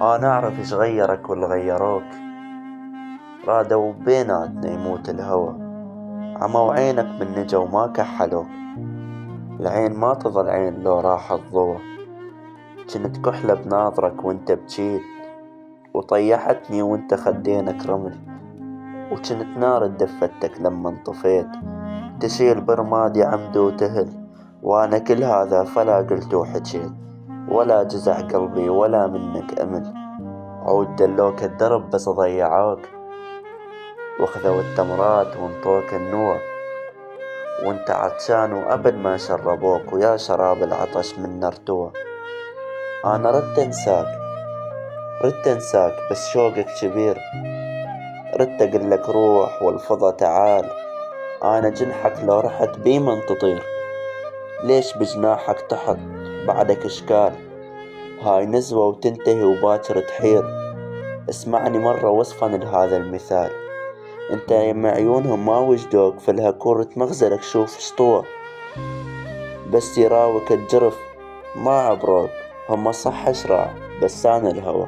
أنا أعرف إيش غيرك واللي غيروك. رادوا بيناتنا يموت الهوى، عموا عينك من نجا وما كحلوك. العين ما تظل عين لو راح الضوى. جنت كحلة بناظرك وانت بجيت، وطيحتني وانت خدينك رمل. وجنت نار دفتك لما انطفيت، تشيل برمادي عمد وتهل. وانا كل هذا فلا قلت وحجيت، ولا جزع قلبي ولا منك امل. عود دلوك الدرب بس ضيعوك، واخذوا التمرات وانطوك النوى. وانت عطشان وابد ما شربوك، ويا شراب العطش من نرتوى. انا ردت انساك بس شوقك كبير. ردت اقلك روح والفضا تعال. انا جنحك لو رحت بي من تطير، ليش بجناحك تحط بعدك اشكال. هاي نزوة وتنتهي وباكر تحير. اسمعني مرة وصفا لهذا المثال. انت يم عيونهم ما وجدوك، في الهكور مغزلك شوف شطوة. بس يراوك الجرف ما عبروك، هم صح اشراع بس انا الهوى.